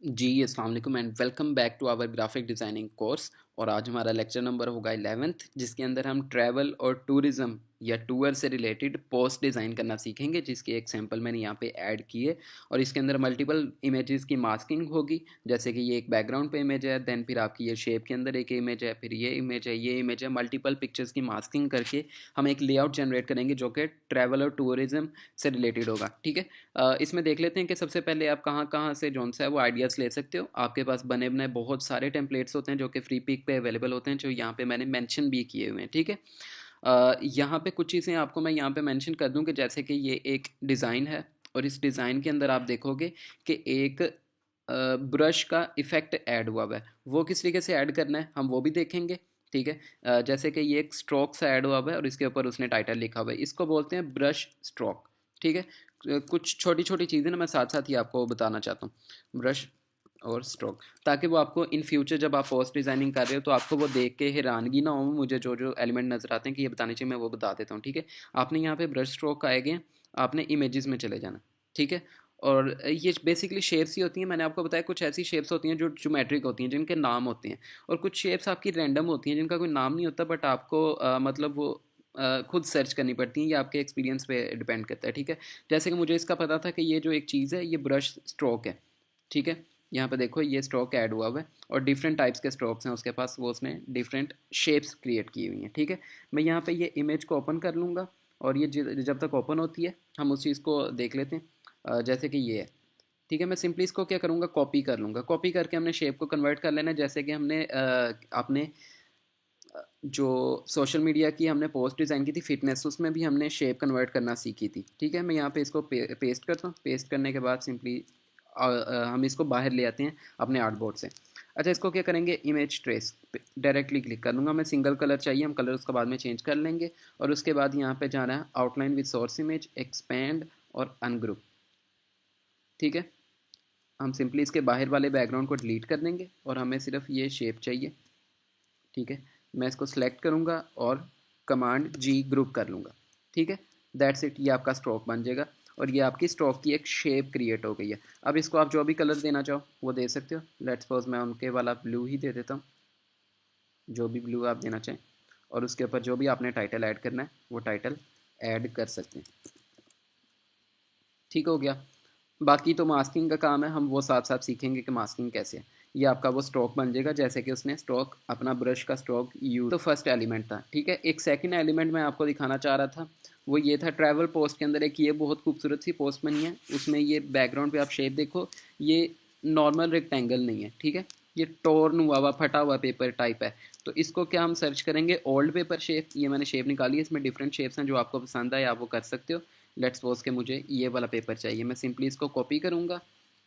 जी, अस्सलाम वालेकुम and welcome back to our graphic designing course. और आज हमारा लेक्चर नंबर होगा 11th, जिसके अंदर हम ट्रैवल और टूरिज़्म या टूर से रिलेटेड पोस्ट डिज़ाइन करना सीखेंगे, जिसकी एक सैंपल मैंने यहाँ पे ऐड की है। और इसके अंदर मल्टीपल इमेजेस की मास्किंग होगी, जैसे कि ये एक बैकग्राउंड पे इमेज है, देन फिर आपकी ये शेप के अंदर एक इमेज है, फिर ये इमेज है, ये इमेज है। मल्टीपल पिक्चर्स की मास्किंग करके हम एक लेआउट जनरेट करेंगे जो कि ट्रैवल और टूरिज़्म से रिलेटेड होगा। ठीक है। इसमें देख लेते हैं कि सबसे पहले आप कहाँ कहाँ से जौन सा है वो आइडियाज़ ले सकते हो। आपके पास बने बनाए बहुत सारे टेम्पलेट्स होते हैं जो कि फ्री पिक पे अवेलेबल होते हैं, जो यहाँ पे मैंने मेंशन भी किए हुए हैं। ठीक है। यहाँ पे कुछ चीज़ें आपको मैं यहाँ पे मेंशन कर दूँ कि जैसे कि ये एक डिज़ाइन है, और इस डिज़ाइन के अंदर आप देखोगे कि एक ब्रश का इफ़ेक्ट ऐड हुआ हुआ है। वो किस तरीके से ऐड करना है हम वो भी देखेंगे। ठीक है। जैसे कि ये एक स्ट्रोक सा ऐड हुआ हुआ है और इसके ऊपर उसने टाइटल लिखा हुआ है, इसको बोलते हैं ब्रश स्ट्रोक। ठीक है। कुछ छोटी छोटी चीज़ें ना मैं साथ साथ ही आपको बताना चाहता हूँ, ब्रश और स्ट्रोक, ताकि वो आपको इन फ्यूचर जब आप पोस्ट डिज़ाइनिंग कर रहे हो तो आपको वो देख के हैरानगी ना हो। मुझे जो जो एलिमेंट नज़र आते हैं कि ये बताने चाहिए, मैं वो बता देता हूँ। ठीक है। आपने यहाँ पे ब्रश स्ट्रोक आएंगे, आपने इमेजेस में चले जाना। ठीक है। और ये बेसिकली शेप्स ही होती हैं। मैंने आपको बताया कुछ ऐसी शेप्स होती हैं जो ज्योमेट्रिक होती हैं, जिनके नाम होते हैं। और कुछ शेप्स आपकी रैंडम होती हैं जिनका कोई नाम नहीं होता, बट आपको मतलब वो खुद सर्च करनी पड़ती हैं। ये आपके एक्सपीरियंस पे डिपेंड करता है। ठीक है। जैसे कि मुझे इसका पता था कि ये जो एक चीज़ है ये ब्रश स्ट्रोक है। ठीक है। यहाँ पे देखो ये स्ट्रोक ऐड हुआ हुआ है और डिफरेंट टाइप्स के स्ट्रोक्स हैं उसके पास, वो उसने डिफरेंट शेप्स क्रिएट की हुई हैं। ठीक है। मैं यहाँ पे ये इमेज को ओपन कर लूँगा, और ये जब तक ओपन होती है हम उस चीज़ को देख लेते हैं। जैसे कि ये है। ठीक है। मैं सिंपली इसको क्या करूँगा, कॉपी कर लूँगा। कॉपी करके हमने शेप को कन्वर्ट कर लेना है, जैसे कि हमने आपने जो सोशल मीडिया की हमने पोस्ट डिज़ाइन की थी फिटनेस, उसमें भी हमने शेप कन्वर्ट करना सीखी थी। ठीक है। मैं यहाँ पे इसको पेस्ट करता हूँ। पेस्ट करने के बाद सिंपली हम इसको बाहर ले आते हैं अपने आर्ट बोर्ड से। अच्छा, इसको क्या करेंगे, इमेज ट्रेस डायरेक्टली क्लिक कर लूँगा मैं। सिंगल कलर चाहिए, हम कलर उसके बाद में चेंज कर लेंगे। और उसके बाद यहाँ पे जाना है outline with source image, expand और अनग्रुप। ठीक है। हम सिंपली इसके बाहर वाले बैकग्राउंड को डिलीट कर देंगे और हमें सिर्फ ये शेप चाहिए। ठीक है। मैं इसको सिलेक्ट करूँगा और कमांड जी ग्रुप कर लूँगा। ठीक है। दैट्स इट, ये आपका स्ट्रोक बन जाएगा और ये आपकी स्ट्रोक की एक शेप क्रिएट हो गई है। अब इसको आप जो भी कलर देना चाहो वो दे सकते हो। लेट्स सपोज मैं उनके वाला ब्लू ही दे देता हूँ, जो भी ब्लू आप देना चाहें। और उसके ऊपर जो भी आपने टाइटल ऐड करना है वो टाइटल ऐड कर सकते हैं। ठीक हो गया। बाकी तो मास्किंग का काम है, हम वो साथ साथ सीखेंगे कि मास्किंग कैसे है। ये आपका वो स्ट्रोक बन जाएगा, जैसे कि उसने स्ट्रोक अपना ब्रश का स्ट्रोक यूज, तो फर्स्ट एलिमेंट था। ठीक है। एक सेकंड एलिमेंट मैं आपको दिखाना चाह रहा था, वो ये था ट्रैवल पोस्ट के अंदर एक ये बहुत खूबसूरत सी पोस्ट बनी है। उसमें ये बैकग्राउंड पे आप शेप देखो, ये नॉर्मल रेक्टेंगल नहीं है। ठीक है। ये टोर्न हुआ हुआ फटा हुआ पेपर टाइप है। तो इसको क्या हम सर्च करेंगे, ओल्ड पेपर शेप। ये मैंने शेप निकाली है, इसमें डिफरेंट शेप्स हैं, जो आपको पसंद आए आप वो कर सकते हो। लेट्स सपोज के मुझे ये वाला पेपर चाहिए, मैं सिंपली इसको कॉपी करूँगा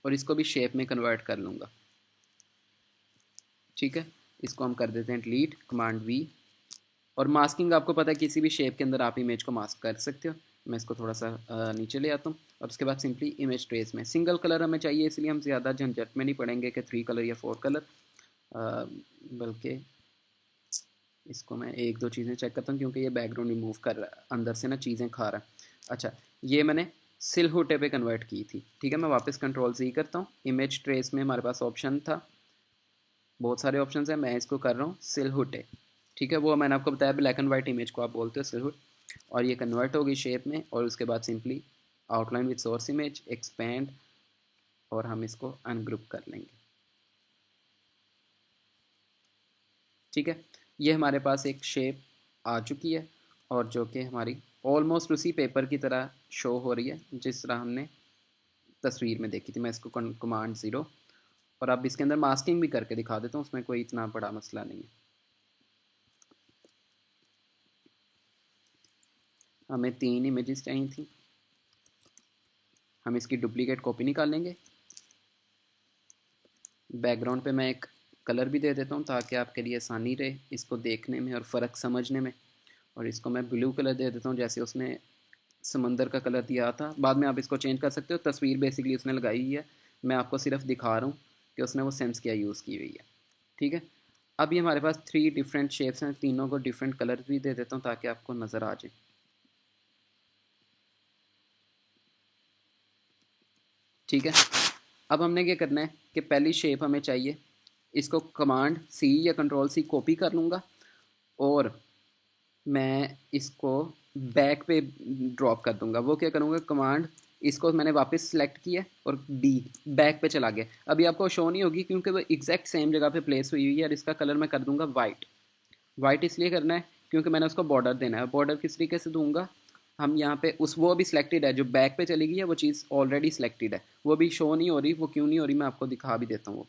और इसको भी शेप में कन्वर्ट कर लूँगा। ठीक है। इसको हम कर देते हैं डिलीट, कमांड वी। और मास्किंग आपको पता है, किसी भी शेप के अंदर आप इमेज को मास्क कर सकते हो। मैं इसको थोड़ा सा नीचे ले आता हूँ और उसके बाद सिंपली इमेज ट्रेस में सिंगल कलर हमें चाहिए, इसलिए हम ज़्यादा झंझट में नहीं पड़ेंगे कि 3 कलर या 4 कलर। बल्कि इसको मैं एक दो चीज़ें चेक करता हूँ, क्योंकि ये बैकग्राउंड रिमूव कर रहा है, अंदर से ना चीज़ें खा रहा है। अच्छा, ये मैंने सिलहुटे पे कन्वर्ट की थी। ठीक है। मैं वापस कंट्रोल सी करता हूँ। इमेज ट्रेस में हमारे पास ऑप्शन था, बहुत सारे ऑप्शन हैं, मैं इसको कर रहा हूँ सिलहुटे। ठीक है। वो मैंने आपको बताया ब्लैक एंड वाइट इमेज को आप बोलते हो सिलहुट। और ये कन्वर्ट होगी शेप में, और उसके बाद simply outline with source image, expand, और हम इसको अनग्रुप कर लेंगे। ठीक है। ये हमारे पास एक शेप आ चुकी है, और जो कि हमारी ऑलमोस्ट उसी पेपर की तरह शो हो रही है जिस तरह हमने तस्वीर में देखी थी। मैं इसको कमांड ज़ीरो, और अब इसके अंदर मास्किंग भी करके दिखा देता हूँ, उसमें कोई इतना बड़ा मसला नहीं है। हमें 3 इमेजेस चाहिए थी, हम इसकी डुप्लीकेट कॉपी निकाल लेंगे। बैकग्राउंड पे मैं एक कलर भी दे देता हूँ ताकि आपके लिए आसानी रहे इसको देखने में और फ़र्क समझने में। और इसको मैं ब्लू कलर दे देता हूँ, जैसे उसने समंदर का कलर दिया था। बाद में आप इसको चेंज कर सकते हो, तस्वीर बेसिकली उसने लगाई हुई है, मैं आपको सिर्फ दिखा रहा हूँ कि उसने वो सेंस क्या यूज़ की हुई है। ठीक है। अब ये हमारे पास 3 डिफरेंट शेप्स हैं, तीनों को डिफरेंट कलर भी दे देता हूँ ताकि आपको नज़र आ जाए। ठीक है। अब हमने क्या करना है कि पहली शेप हमें चाहिए, इसको कमांड सी या कंट्रोल सी कॉपी कर लूँगा और मैं इसको बैक पे ड्रॉप कर दूंगा। वो क्या करूँगा, कमांड इसको मैंने वापस सेलेक्ट किया और डी बैक पे चला गया। अभी आपको शो नहीं होगी क्योंकि वो एग्जैक्ट सेम जगह पे प्लेस हुई हुई है। और इसका कलर मैं कर दूंगा वाइट। वाइट इसलिए करना है क्योंकि मैंने उसको बॉर्डर देना है। बॉर्डर किस तरीके से दूंगा, हम यहाँ पे उस वो भी सिलेक्टेड है, जो बैक पे चली गई है वो चीज़ ऑलरेडी सिलेक्टेड है, वो भी शो नहीं हो रही। वो क्यों नहीं हो रही मैं आपको दिखा भी देता हूँ। वो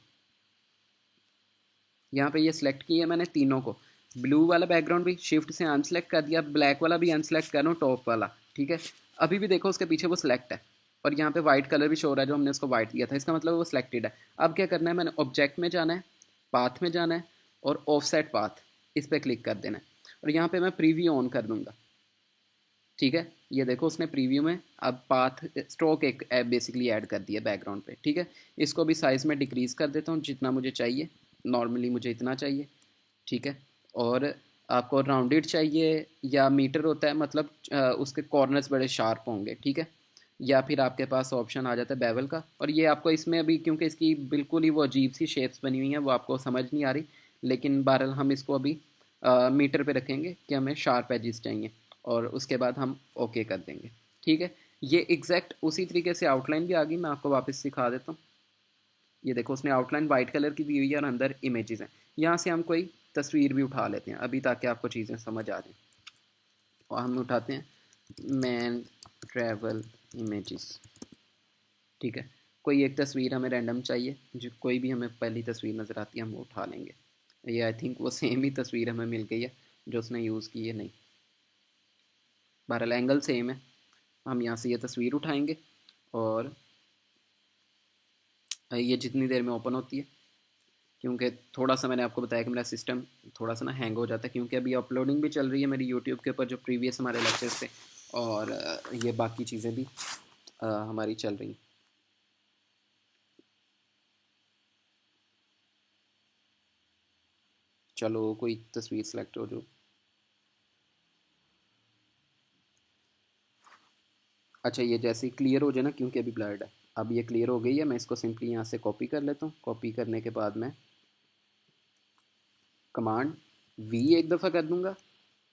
यहाँ पे ये सिलेक्ट किया मैंने तीनों को। ब्लू वाला बैकग्राउंड भी शिफ्ट से अनसेलेक्ट कर दिया, ब्लैक वाला भी अनसेलेक्ट कर रहा हूँ, टॉप वाला। ठीक है, अभी भी देखो उसके पीछे वो सिलेक्ट है और यहाँ पे वाइट कलर भी शो हो रहा है जो हमने उसको वाइट दिया था, इसका मतलब वो सिलेक्टेड है। अब क्या करना है, मैंने ऑब्जेक्ट में जाना है, पाथ में जाना है और ऑफसेट पाथ इस पर क्लिक कर देना है और यहाँ पे मैं प्रीव्यू ऑन कर दूंगा। ठीक है, ये देखो उसने प्रीव्यू में अब पाथ स्ट्रोक एक बेसिकली ऐड कर दिया बैकग्राउंड पे। ठीक है, इसको भी साइज़ में डिक्रीज़ कर देता हूँ जितना मुझे चाहिए। नॉर्मली मुझे इतना चाहिए। ठीक है, और आपको राउंडेड चाहिए या मीटर होता है, मतलब उसके कॉर्नर्स बड़े शार्प होंगे। ठीक है, या फिर आपके पास ऑप्शन आ जाता है बेवल का। और ये आपको इसमें अभी क्योंकि इसकी बिल्कुल ही वो अजीब सी शेप्स बनी हुई हैं वो आपको समझ नहीं आ रही, लेकिन बहरहाल हम इसको अभी मीटर पे रखेंगे कि हमें शार्प एजेस चाहिए और उसके बाद हम ओके कर देंगे। ठीक है, ये एग्जैक्ट उसी तरीके से आउटलाइन भी आ गई। मैं आपको वापस सिखा देता हूँ। ये देखो उसने आउटलाइन वाइट कलर की दी हुई है और अंदर इमेजेस हैं। यहाँ से हम कोई तस्वीर भी उठा लेते हैं अभी ताकि आपको चीज़ें समझ आ जाएं। और हम उठाते हैं मैन ट्रैवल इमेजेस। ठीक है, कोई एक तस्वीर हमें रैंडम चाहिए, जो कोई भी हमें पहली तस्वीर नज़र आती है हम वो उठा लेंगे। ये आई थिंक वो सेम ही तस्वीर हमें मिल गई है जो उसने यूज़ की है। नहीं, बहरहाल एंगल सेम है। हम यहाँ से ये तस्वीर उठाएंगे और ये जितनी देर में ओपन होती है, क्योंकि थोड़ा सा मैंने आपको बताया कि मेरा सिस्टम थोड़ा सा ना हैंग हो जाता है, क्योंकि अभी अपलोडिंग भी चल रही है मेरी यूट्यूब के ऊपर जो प्रीवियस हमारे लेक्चर्स थे, और ये बाकी चीज़ें भी हमारी चल रही हैं। चलो कोई तस्वीर सेलेक्ट हो जो, अच्छा ये जैसे ही क्लियर हो जाए ना, क्योंकि अभी ब्लर्ड है। अब ये क्लियर हो गई है, मैं इसको सिंपली यहाँ से कॉपी कर लेता हूँ। कॉपी करने के बाद मैं कमांड वी एक दफ़ा कर दूंगा।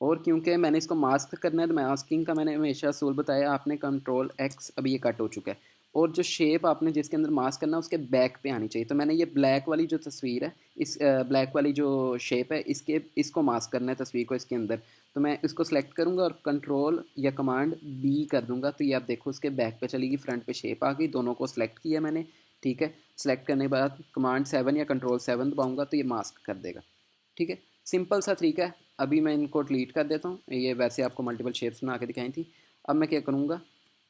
और क्योंकि मैंने इसको मास्क करना है तो मास्किंग का मैंने हमेशा असूल बताया, आपने कंट्रोल एक्स, अभी ये कट हो चुका है। और जो शेप आपने जिसके अंदर मास्क करना है उसके बैक पे आनी चाहिए। तो मैंने ये ब्लैक वाली जो तस्वीर है, इस ब्लैक वाली जो शेप है, इसको मास्क करना है तस्वीर को इसके अंदर। तो मैं इसको सेलेक्ट करूँगा और कंट्रोल या कमांड बी कर दूंगा, तो ये आप देखो उसके बैक पे चलेगी, फ्रंट पे शेप आ गई। दोनों को सेलेक्ट किया मैंने। ठीक है, सेलेक्ट करने के बाद कमांड 7 या कंट्रोल 7 दबाऊँगा तो ये मास्क कर देगा। ठीक है, सिंपल सा तरीका है। अभी मैं इनको डिलीट कर देता हूँ। ये वैसे आपको मल्टीपल शेप्स बना के दिखाई थी। अब मैं क्या करूँगा,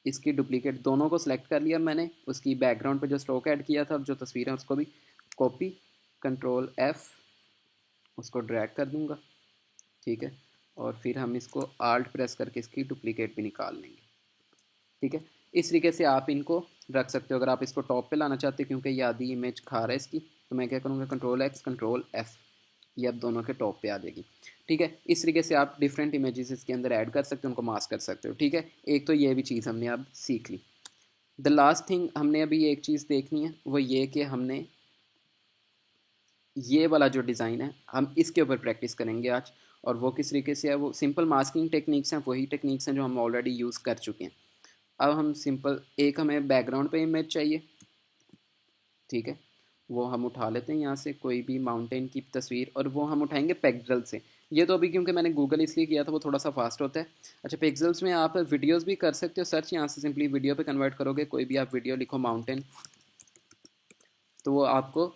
इसकी डुप्लीकेट दोनों को सिलेक्ट कर लिया मैंने, उसकी बैकग्राउंड पे जो स्ट्रोक ऐड किया था, जो तस्वीर है उसको भी कॉपी, कंट्रोल एफ, उसको ड्रैग कर दूँगा। ठीक है, और फिर हम इसको आल्ट प्रेस करके इसकी डुप्लीकेट भी निकाल लेंगे। ठीक है, इस तरीके से आप इनको रख सकते हो। अगर आप इसको टॉप पे लाना चाहते हो क्योंकि ये आधी इमेज खा रहा है इसकी, तो मैं क्या करूँगा, कंट्रोल एक्स कंट्रोल एफ, ये अब दोनों के टॉप पे आ जाएगी। ठीक है, इस तरीके से आप डिफरेंट इमेजेस इसके अंदर ऐड कर सकते हो, उनको मास्क कर सकते हो। ठीक है, एक तो ये भी चीज़ हमने अब सीख ली। द लास्ट थिंग हमने अभी एक चीज़ देखनी है, वो ये कि हमने ये वाला जो डिज़ाइन है हम इसके ऊपर प्रैक्टिस करेंगे आज। और वो किस तरीके से है, वो सिंपल मास्किंग टेक्निक्स हैं, वही टेक्निक्स हैं जो हम ऑलरेडी यूज़ कर चुके हैं। अब हम सिंपल एक हमें बैकग्राउंड पे इमेज चाहिए। ठीक है, वो हम उठा लेते हैं यहाँ से कोई भी माउंटेन की तस्वीर, और वो हम उठाएंगे पिक्सेल से। ये तो अभी क्योंकि मैंने गूगल इसलिए किया था, वो थोड़ा सा फास्ट होता है। अच्छा, पिक्सेल्स में आप वीडियोस भी कर सकते हो सर्च, यहाँ से सिंपली वीडियो पे कन्वर्ट करोगे। कोई भी आप वीडियो लिखो माउंटेन, तो वो आपको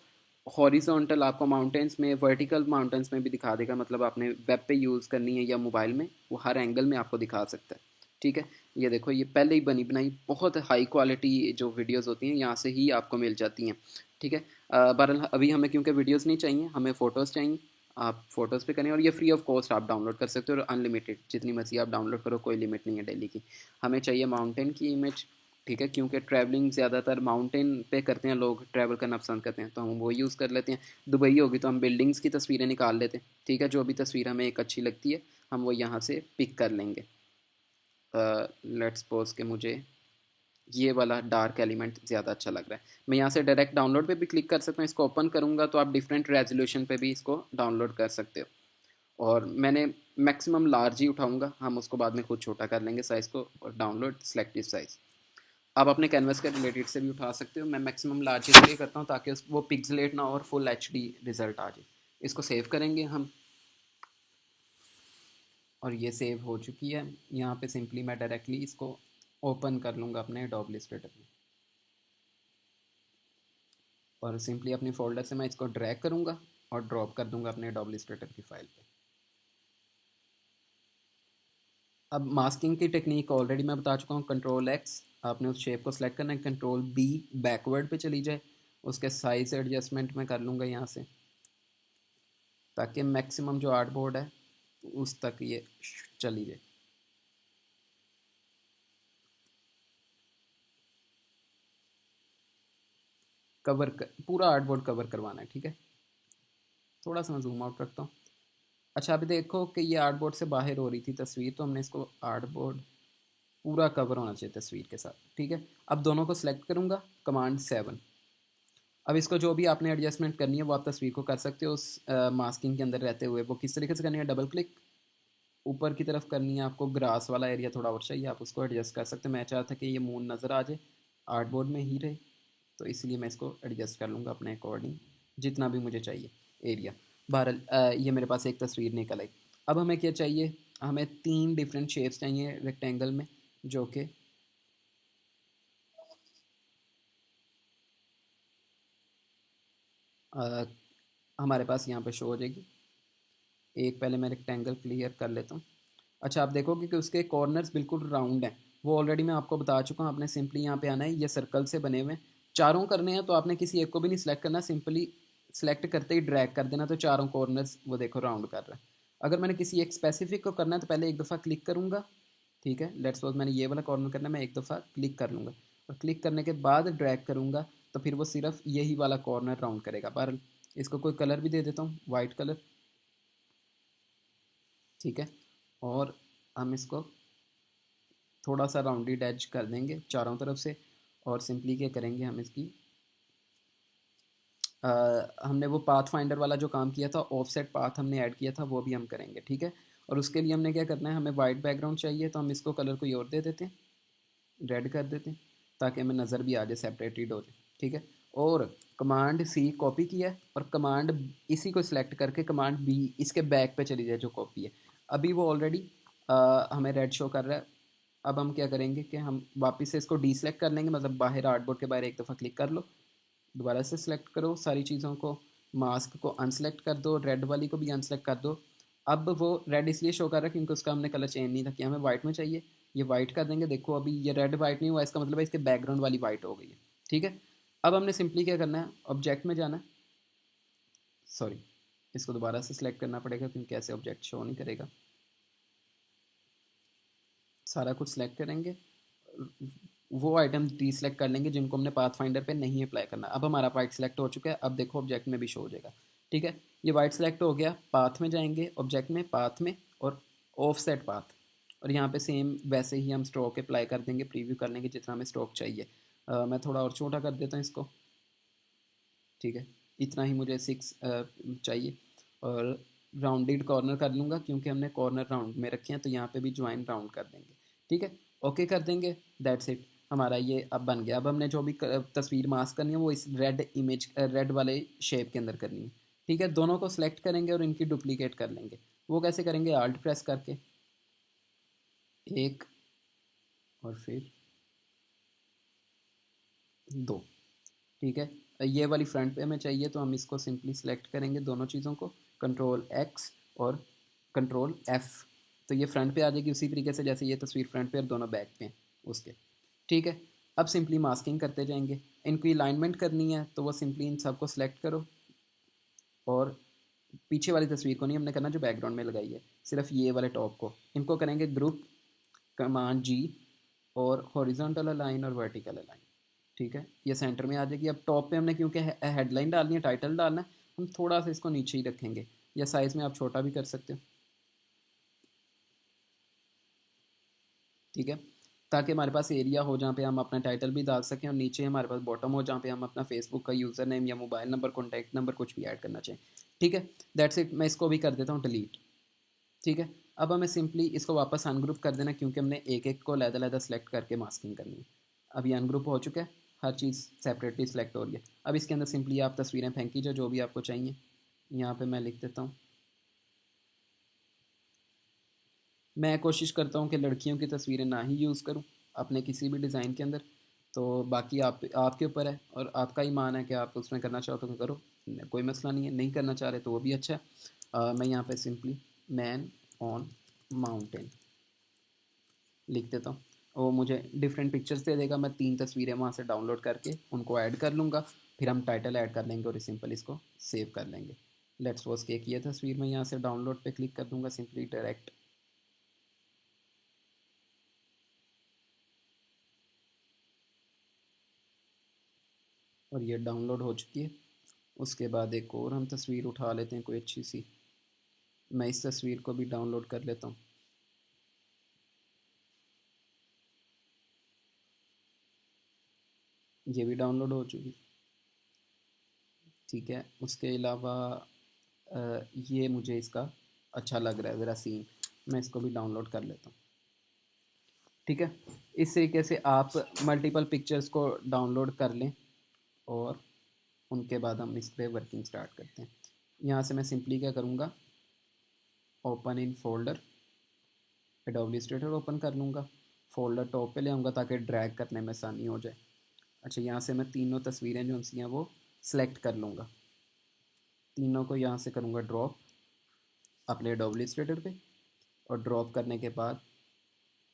हॉरिजॉन्टल, आपको माउंटेन्स में, वर्टिकल माउंटेन्स में भी दिखा देगा। मतलब आपने वेब पे यूज़ करनी है या मोबाइल में, वो हर एंगल में आपको दिखा सकता है। ठीक है, ये देखो ये पहले ही बनी बनाई बहुत हाई क्वालिटी जो वीडियोस होती हैं यहाँ से ही आपको मिल जाती हैं। ठीक है, बहरहाल अभी हमें क्योंकि वीडियोस नहीं चाहिए, हमें फ़ोटोज़ चाहिए। आप फ़ोटोज़ पे करें और ये फ्री ऑफ कॉस्ट आप डाउनलोड कर सकते हो, और अनलिमिटेड जितनी मर्जी आप डाउनलोड करो, कोई लिमिट नहीं है डेली की। हमें चाहिए माउंटेन की इमेज। ठीक है, क्योंकि ट्रैवलिंग ज़्यादातर माउंटेन पे करते हैं लोग, ट्रैवल करना पसंद करते हैं, तो हम वो यूज़ कर लेते हैं। दुबई होगी तो हम बिल्डिंग्स की तस्वीरें निकाल लेते हैं। ठीक है, जो भी तस्वीर हमें एक अच्छी लगती है हम वो यहाँ से पिक कर लेंगे। लेट्स सपोज कि मुझे ये वाला डार्क एलिमेंट ज़्यादा अच्छा लग रहा है। मैं यहाँ से डायरेक्ट डाउनलोड पे भी क्लिक कर सकता हूँ, इसको ओपन करूँगा तो आप डिफरेंट रेजोल्यूशन पे भी इसको डाउनलोड कर सकते हो। और मैंने मैक्सिमम लार्ज ही उठाऊँगा, हम उसको बाद में खुद छोटा कर लेंगे साइज़ को, और डाउनलोड सिलेक्टिव साइज़। आप अपने कैनवस के रिलेटेड से भी उठा सकते हो, मैं मैक्सिमम लार्ज इसलिए करता हूँ ताकि वो पिक्सलेट ना हो और फुल एचडी रिजल्ट आ जाए। इसको सेव करेंगे हम, और ये सेव हो चुकी है। यहाँ पे सिंपली मैं डायरेक्टली इसको ओपन कर लूँगा अपने एडोब इलस्ट्रेटर में, और सिंपली अपनी फोल्डर से मैं इसको ड्रैग करूँगा और ड्रॉप कर दूँगा अपने एडोब इलस्ट्रेटर की फाइल पे। अब मास्किंग की टेक्निक ऑलरेडी मैं बता चुका हूँ, कंट्रोल एक्स, आपने उस शेप को सिलेक्ट करना है, कंट्रोल बी बैकवर्ड पे चली जाए, उसके साइज एडजस्टमेंट मैं कर लूँगा यहाँ से, ताकि मैक्सिमम जो आर्टबोर्ड है उस तक ये चली जाए। पूरा आर्टबोर्ड कवर करवाना है, ठीक है। थोड़ा सा मैं जूम आउट रखता हूँ। अच्छा, अभी देखो कि ये आर्टबोर्ड से बाहर हो रही थी तस्वीर, तो हमने इसको आर्टबोर्ड पूरा कवर होना चाहिए तस्वीर के साथ, ठीक है। अब दोनों को सिलेक्ट करूँगा, कमांड 7। अब इसको जो भी आपने एडजस्टमेंट करनी है वो आप तस्वीर को कर सकते हो, उस मास्किंग के अंदर रहते हुए। वो किस तरीके से करनी है, डबल क्लिक ऊपर की तरफ करनी है आपको, ग्रास वाला एरिया थोड़ा और चाहिए, आप उसको एडजस्ट कर सकते हैं। मैं चाहता कि ये मून नज़र आ जाए, आर्टबोर्ड में ही रहे, तो इसलिए मैं इसको एडजस्ट कर लूँगा अपने अकॉर्डिंग, जितना भी मुझे चाहिए एरिया। बहरहाल ये मेरे पास एक तस्वीर निकल आई। अब हमें क्या चाहिए, हमें 3 डिफरेंट शेप्स चाहिए रेक्टेंगल में, जो कि हमारे पास यहाँ पे शो हो जाएगी। एक पहले मैं रेक्टेंगल क्लियर कर लेता हूँ। अच्छा, आप देखोगे कि उसके कॉर्नर्स बिल्कुल राउंड हैं, वो ऑलरेडी मैं आपको बता चुका हूँ। आपने सिंपली यहाँ पे आना है, ये सर्कल से बने हुए हैं, चारों करने हैं, तो आपने किसी एक को भी नहीं सिलेक्ट करना, सिंपली सिलेक्ट करते ही ड्रैग कर देना, तो चारों कॉर्नर्स वो देखो राउंड कर रहा है। अगर मैंने किसी एक स्पेसिफिक को करना है तो पहले एक दफ़ा क्लिक करूँगा, ठीक है। लेट्स सपोज मैंने ये वाला कॉर्नर करना है, मैं एक दफ़ा क्लिक कर लूँगा, और क्लिक करने के बाद ड्रैग करूँगा, तो फिर वो सिर्फ यही वाला कॉर्नर राउंड करेगा। पर इसको कोई कलर भी दे देता हूँ, वाइट कलर, ठीक है। और हम इसको थोड़ा सा राउंडेड एज कर देंगे चारों तरफ से, और सिंपली क्या करेंगे, हम इसकी हमने वो पाथ फाइंडर वाला जो काम किया था, ऑफसेट पाथ हमने ऐड किया था, वो भी हम करेंगे, ठीक है। और उसके लिए हमने क्या करना है, हमें वाइट बैकग्राउंड चाहिए, तो हम इसको कलर कोई और दे देते हैं, रेड कर देते हैं, ताकि हमें नज़र भी आ जाए, सेपरेटेड हो जाए, ठीक है। और कमांड सी कॉपी किया है, और कमांड इसी को सिलेक्ट करके कमांड बी इसके बैक पे चली जाए जो कॉपी है। अभी वो ऑलरेडी हमें रेड शो कर रहा है। अब हम क्या करेंगे कि हम वापस से इसको डी सेलेक्ट कर लेंगे, मतलब बाहर आर्टबोर्ड के बाहर एक दफ़ा क्लिक कर लो, दोबारा से सिलेक्ट करो सारी चीज़ों को, मास्क को अनसेलेक्ट कर दो, रेड वाली को भी अनसेलेक्ट कर दो। अब वो रेड इसलिए शो कर रहा है क्योंकि उसका हमने कलर चेंज नहीं था कि हमें वाइट में चाहिए, ये वाइट कर देंगे। देखो अभी ये रेड वाइट नहीं हुआ, इसका मतलब है इसके बैकग्राउंड वाली वाइट हो गई है, ठीक है। अब हमने सिंपली क्या करना है, ऑब्जेक्ट में जाना है, सॉरी, इसको दोबारा से सिलेक्ट करना पड़ेगा क्योंकि ऐसे ऑब्जेक्ट शो नहीं करेगा। सारा कुछ सिलेक्ट करेंगे, वो आइटम डी सेलेक्ट कर लेंगे जिनको हमने पाथ फाइंडर पे नहीं अप्लाई करना। अब हमारा वाइट सेलेक्ट हो चुका है, अब देखो ऑब्जेक्ट में भी शो हो जाएगा, ठीक है। ये वाइट सेलेक्ट हो गया, पाथ में जाएंगे, ऑब्जेक्ट में, पाथ में, और ऑफ सेट पाथ, और यहाँ पे सेम वैसे ही हम स्ट्रोक अप्लाई कर देंगे, प्रीव्यू कर लेंगे जितना हमें स्ट्रोक चाहिए। मैं थोड़ा और छोटा कर देता हूँ इसको, ठीक है। इतना ही मुझे 6 चाहिए, और राउंडेड कॉर्नर कर लूँगा क्योंकि हमने कॉर्नर राउंड में रखे हैं, तो यहाँ पे भी ज्वाइन राउंड कर देंगे, ठीक है। ओके कर देंगे, दैट्स इट, हमारा ये अब बन गया। अब हमने जो भी तस्वीर मास्क करनी है वो इस रेड इमेज, रेड वाले शेप के अंदर करनी है, ठीक है। दोनों को सिलेक्ट करेंगे और इनकी डुप्लीकेट कर लेंगे। वो कैसे करेंगे, आल्ट प्रेस करके, एक और फिर दो, ठीक है। ये वाली फ्रंट पे हमें चाहिए, तो हम इसको सिंपली सेलेक्ट करेंगे दोनों चीज़ों को, कंट्रोल एक्स और कंट्रोल एफ़, तो ये फ्रंट पे आ जाएगी उसी तरीके से जैसे ये तस्वीर फ्रंट पे और दोनों बैक पे हैं उसके, ठीक है। अब सिंपली मास्किंग करते जाएंगे, इनकी अलाइनमेंट करनी है, तो वो सिंपली इन सबको सेलेक्ट करो, और पीछे वाली तस्वीर को नहीं हमने करना जो बैकग्राउंड में लगाई है, सिर्फ ये वाले टॉप को, इनको करेंगे ग्रुप, कमांड जी, और हॉरिजॉन्टल अलाइन और वर्टिकल अलाइन, ठीक है। ये सेंटर में आ जाएगी। अब टॉप पे हमने क्योंकि हेडलाइन डालनी है, टाइटल डालना है, हम थोड़ा सा इसको नीचे ही रखेंगे, या साइज़ में आप छोटा भी कर सकते हो, ठीक है। ताकि हमारे पास एरिया हो जहाँ पे हम अपना टाइटल भी डाल सकें, और नीचे हमारे पास बॉटम हो जहाँ पे हम अपना फेसबुक का यूज़र नेम या मोबाइल नंबर, कॉन्टैक्ट नंबर कुछ भी ऐड करना चाहें। ठीक है, दैट्स इट। मैं इसको भी कर देता हूँ डिलीट। ठीक है, अब हमें सिंपली इसको वापस अनग्रुप कर देना, क्योंकि हमने एक एक को अलग-अलग सेलेक्ट करके मास्किंग करनी है। अब ये अनग्रुप हो चुका है, हर चीज़ सेपरेटली सेलेक्ट हो रही है। अब इसके अंदर सिंपली आप तस्वीरें फेंक कीजिए जो भी आपको चाहिए। यहाँ पे मैं लिख देता हूँ, मैं कोशिश करता हूँ कि लड़कियों की तस्वीरें ना ही यूज़ करूँ अपने किसी भी डिज़ाइन के अंदर। तो बाकी आपके ऊपर है, और आपका ही मान है कि आप उसमें करना चाहो तो करो, कोई मसला नहीं है। नहीं करना चाह रहे तो वो भी अच्छा है। मैं यहाँ पे सिंपली मैन ऑन माउंटेन लिख देता हूँ। वो मुझे डिफरेंट पिक्चर्स दे देगा, मैं 3 तस्वीरें वहाँ से डाउनलोड करके उनको ऐड कर लूँगा। फिर हम टाइटल ऐड कर लेंगे और सिंपल इसको सेव कर लेंगे। लेट्स सपोज कि ये तस्वीर मैं यहाँ से डाउनलोड पे क्लिक कर दूँगा सिंपली डायरेक्ट, और ये डाउनलोड हो चुकी है। उसके बाद एक और हम तस्वीर उठा लेते हैं कोई अच्छी सी। मैं इस तस्वीर को भी डाउनलोड कर लेता हूँ। ये भी डाउनलोड हो चुकी। ठीक है, उसके अलावा ये मुझे इसका अच्छा लग रहा है ज़रा सीन, मैं इसको भी डाउनलोड कर लेता हूँ। ठीक है, इस तरीके से आप मल्टीपल पिक्चर्स को डाउनलोड कर लें, और उनके बाद हम इस पर वर्किंग स्टार्ट करते हैं। यहाँ से मैं सिंपली क्या करूँगा, open in folder, adobe Illustrator open कर लूँगा। फोल्डर टॉप पे ले आऊँगा ताकि ड्रैग करने में आसानी हो जाए। अच्छा, यहाँ से मैं तीनों तस्वीरें जो सी हैं वो सिलेक्ट कर लूँगा। तीनों को यहाँ से करूँगा ड्रॉप अपने एडोब इलस्ट्रेटर पे, और ड्रॉप करने के बाद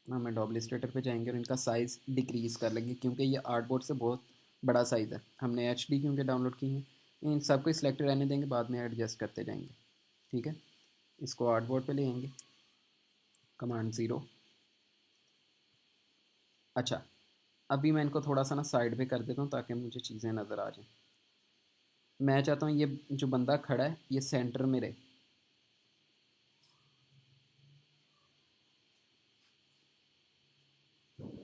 हम एडोब इलस्ट्रेटर पे जाएंगे और इनका साइज़ डिक्रीज़ कर लेंगे, क्योंकि ये आर्टबोर्ड से बहुत बड़ा साइज़ है। हमने एचडी क्योंकि डाउनलोड की है। इन सबको सिलेक्ट रहने देंगे, बाद में एडजस्ट करते जाएंगे। ठीक है, इसको आर्टबोर्ड पे ले आएंगे, कमांड 0। अच्छा, अभी मैं इनको थोड़ा सा ना साइड पे कर देता हूँ ताकि मुझे चीज़ें नज़र आ जाएं। मैं चाहता हूँ ये जो बंदा खड़ा है ये सेंटर में रहे।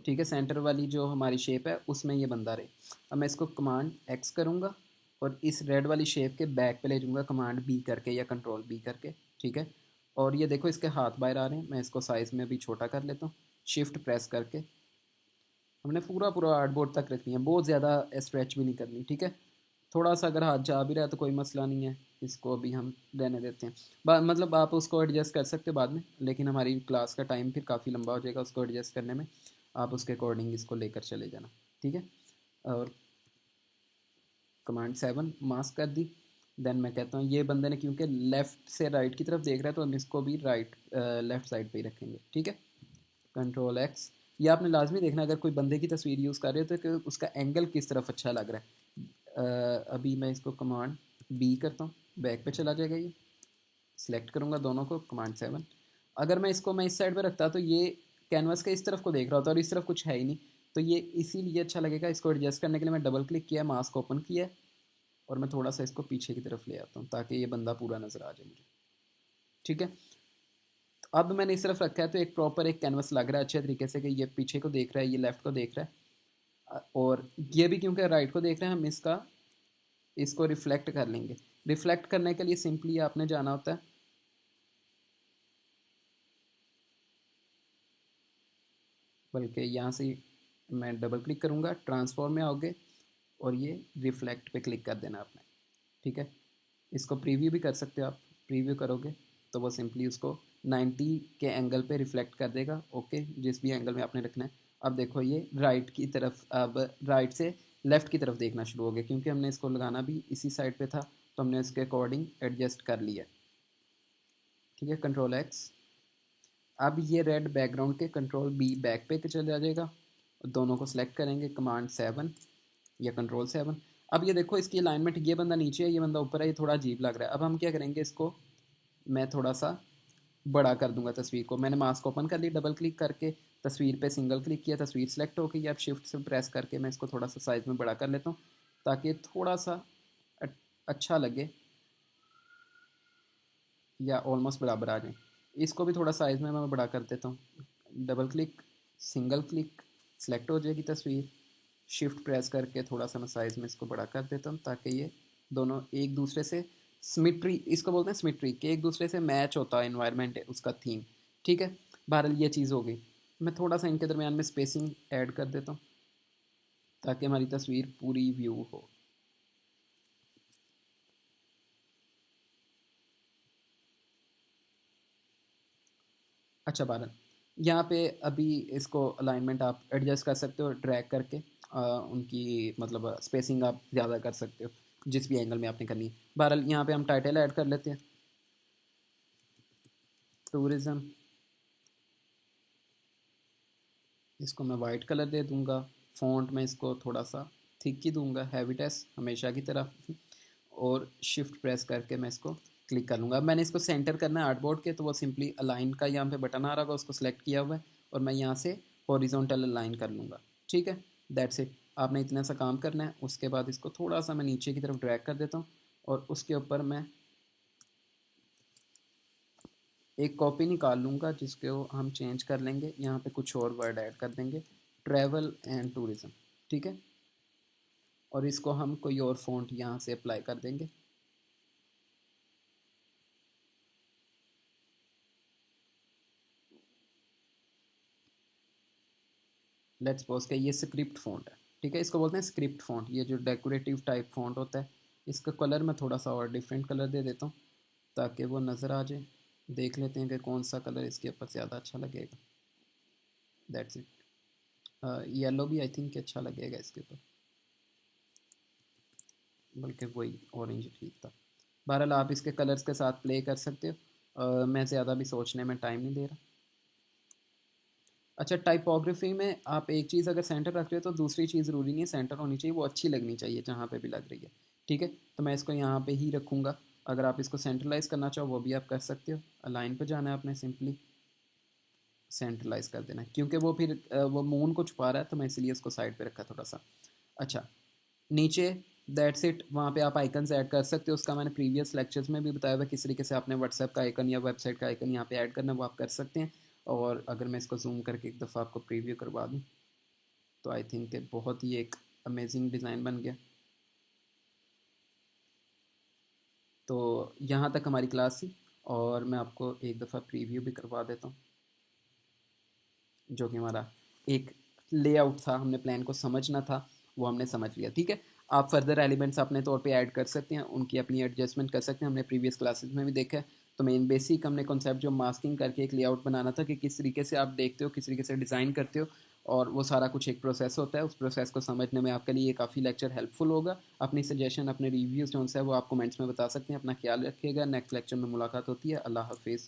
ठीक है, सेंटर वाली जो हमारी शेप है उसमें ये बंदा रहे। अब मैं इसको कमांड एक्स करूँगा और इस रेड वाली शेप के बैक पे ले जाऊँगा कमांड बी करके या कंट्रोल बी करके। ठीक है, और ये देखो इसके हाथ बाहर आ रहे हैं, मैं इसको साइज़ में भी छोटा कर लेता हूँ शिफ्ट प्रेस करके। हमने पूरा पूरा आर्टबोर्ड तक रखनी है, बहुत ज़्यादा स्ट्रेच भी नहीं करनी। ठीक है, थोड़ा सा अगर हाथ जा भी रहा है तो कोई मसला नहीं है, इसको अभी हम रहने देते हैं। मतलब आप उसको एडजस्ट कर सकते हो बाद में, लेकिन हमारी क्लास का टाइम फिर काफ़ी लंबा हो जाएगा उसको एडजस्ट करने में। आप उसके अकॉर्डिंग इसको लेकर चले जाना। ठीक है, और कमांड 7 मास्क कर दी। देन मैं कहता हूँ ये बंदे ने क्योंकि लेफ़्ट से राइट की तरफ देख रहा है तो हम इसको भी राइट लेफ़्ट साइड पे ही रखेंगे। ठीक है, कंट्रोल एक्स। ये आपने लाजमी देखना, अगर कोई बंदे की तस्वीर यूज़ कर रहे हो तो कि उसका एंगल किस तरफ अच्छा लग रहा है। अभी मैं इसको कमांड बी करता हूँ, बैक पे चला जाएगा ये। सिलेक्ट करूँगा दोनों को, कमांड 7। अगर मैं इस साइड पे रखता तो ये कैनवास के इस तरफ को देख रहा होता और इस तरफ कुछ है ही नहीं, तो ये इसीलिए अच्छा लगेगा। इसको एडजस्ट करने के लिए मैं डबल क्लिक किया, मास्क ओपन किया, और मैं थोड़ा सा इसको पीछे की तरफ ले आता हूँ ताकि ये बंदा पूरा नज़र आ जाए मुझे। ठीक है, तो अब मैंने इस तरफ रखा है तो एक प्रॉपर एक कैनवस लग रहा है अच्छे तरीके से कि ये पीछे को देख रहा है, ये लेफ्ट को देख रहा है, और ये भी क्योंकि राइट को देख रहे हैं, हम इसको रिफ्लेक्ट कर लेंगे। रिफ्लेक्ट करने के लिए सिंपली आपने जाना होता है, बल्कि यहाँ से मैं डबल क्लिक करूँगा, ट्रांसफॉर्म में आओगे और ये रिफ्लेक्ट पे क्लिक कर देना आपने। ठीक है, इसको प्रीव्यू भी कर सकते हो आप। प्रीव्यू करोगे तो वो सिंपली उसको 90 के एंगल पे रिफ्लेक्ट कर देगा। ओके, जिस भी एंगल में आपने रखना है। अब देखो ये राइट की तरफ, अब राइट से लेफ़्ट की तरफ देखना शुरू हो गया, क्योंकि हमने इसको लगाना भी इसी साइड पे था तो हमने इसके अकॉर्डिंग एडजस्ट कर लिया। ठीक है, कंट्रोल एक्स। अब ये रेड बैकग्राउंड के कंट्रोल बी बैक पे चले जाएगा, दोनों को सिलेक्ट करेंगे, कमांड 7 या कंट्रोल 7। अब ये देखो इसकी अलाइनमेंट, ये बंदा नीचे है ये बंदा ऊपर है, ये थोड़ा अजीब लग रहा है। अब हम क्या करेंगे, इसको मैं थोड़ा सा बड़ा कर दूंगा तस्वीर को। मैंने मास्क ओपन कर ली डबल क्लिक करके, तस्वीर पे सिंगल क्लिक किया, तस्वीर सेलेक्ट हो गई। अब शिफ्ट से प्रेस करके मैं इसको थोड़ा सा साइज़ में बड़ा कर लेता हूँ ताकि थोड़ा सा अच्छा लगे, या ऑलमोस्ट बराबर आ जाए। इसको भी थोड़ा साइज़ में मैं बड़ा कर देता हूँ, double click, single click select हो जाएगी तस्वीर। शिफ्ट प्रेस करके थोड़ा सा मैं साइज़ में इसको बड़ा कर देता हूँ ताकि ये दोनों एक दूसरे से सिमिट्री, इसको बोलते हैं सिमिट्री, कि एक दूसरे से मैच होता है इन्वायरमेंट है उसका थीम। ठीक है, बहरहाल ये चीज़ हो गई। मैं थोड़ा सा इनके दरमियान में स्पेसिंग ऐड कर देता हूँ ताकि हमारी तस्वीर पूरी व्यू हो। अच्छा बारह, यहाँ पे अभी इसको अलाइनमेंट आप एडजस्ट कर सकते हो ड्रैग करके, उनकी मतलब स्पेसिंग आप ज़्यादा कर सकते हो जिस भी एंगल में आपने करनी है। बहरहाल यहाँ पे हम टाइटल ऐड कर लेते हैं, टूरिज़्म। इसको मैं वाइट कलर दे दूँगा। फ़ॉन्ट में इसको थोड़ा सा थिक ही दूँगा, हैवी टेस्ट हमेशा की तरह। और शिफ्ट प्रेस करके मैं इसको क्लिक कर लूँगा। अब मैंने इसको सेंटर करना है आर्टबोर्ड के, तो वो सिंपली अलाइन का यहाँ पे बटन आ रहा होगा, उसको सेलेक्ट किया हुआ है और मैं यहाँ से हॉरिजॉन्टल अलाइन कर लूँगा। ठीक है, दैट्स इट। आपने इतना सा काम करना है। उसके बाद इसको थोड़ा सा मैं नीचे की तरफ ड्रैग कर देता हूँ और उसके ऊपर मैं एक कॉपी निकाल लूँगा जिसको हम चेंज कर लेंगे, यहाँ पे कुछ और वर्ड ऐड कर देंगे, ट्रैवल एंड टूरिज़्म। ठीक है, और इसको हम कोई और फ़ॉन्ट यहाँ से अप्लाई कर देंगे। लेट्स सपोज कि ये स्क्रिप्ट फ़ॉन्ट है। ठीक है, इसको बोलते हैं स्क्रिप्ट फ़ॉन्ट। ये जो डेकोरेटिव टाइप फ़ॉन्ट होता है, इसका कलर मैं थोड़ा सा और डिफरेंट कलर दे देता हूँ ताकि वो नज़र आ जाए। देख लेते हैं कि कौन सा कलर इसके ऊपर ज़्यादा अच्छा लगेगा। That's it. येलो भी आई थिंक अच्छा लगेगा इसके ऊपर, बल्कि वही ऑरेंज ठीक था। बहरहाल आप इसके कलर्स के साथ प्ले कर सकते हो। मैं ज़्यादा भी सोचने में टाइम नहीं दे रहा। अच्छा, टाइपोग्राफी में आप एक चीज़ अगर सेंटर रख रहे हो तो दूसरी चीज़ ज़रूरी नहीं है सेंटर होनी चाहिए, वो अच्छी लगनी चाहिए जहाँ पे भी लग रही है। ठीक है, तो मैं इसको यहाँ पे ही रखूँगा। अगर आप इसको सेंट्रलाइज़ करना चाहो वो भी आप कर सकते हो। अलाइन पे जाना है आपने, सिंपली सेंट्रलाइज़ कर देना है क्योंकि वो फिर वो मून को छुपा रहा है, तो मैं इसलिए इसको साइड पे रखा थोड़ा सा। अच्छा, नीचे दैट्स इट, वहाँ पे आप आइकन्स ऐड कर सकते हो। उसका मैंने प्रीवियस लेक्चर्स में भी बताया हुआ किस तरीके से आपने व्हाट्सएप का आइकन या वेबसाइट का आइकन यहाँ पे ऐड करना है, वो आप कर सकते हैं। और अगर मैं इसको जूम करके एक दफ़ा आपको प्रीव्यू करवा दूँ तो आई थिंक कि बहुत ही एक अमेजिंग डिज़ाइन बन गया। तो यहाँ तक हमारी क्लास थी और मैं आपको एक दफ़ा प्रीव्यू भी करवा देता हूँ, जो कि हमारा एक लेआउट था, हमने प्लान को समझना था, वो हमने समझ लिया। ठीक है, आप फर्दर एलिमेंट्स अपने तौर पे ऐड कर सकते हैं, उनकी अपनी एडजस्टमेंट कर सकते हैं। हमने प्रीवियस क्लासेस में भी देखा है। तो मेन बेसिक हमने कॉन्सेप्ट जो मास्किंग करके एक लेआउट बनाना था कि किस तरीके से आप देखते हो, किस तरीके से डिज़ाइन करते हो, और वो सारा कुछ एक प्रोसेस होता है। उस प्रोसेस को समझने में आपके लिए काफ़ी लेक्चर हेल्पफुल होगा। अपनी सजेशन, अपने रिव्यूज़ जो है वो आप कमेंट्स में बता सकते हैं। अपना ख्याल रखिएगा। नेक्स्ट लेक्चर में मुलाकात होती है। अल्लाह हाफिज़।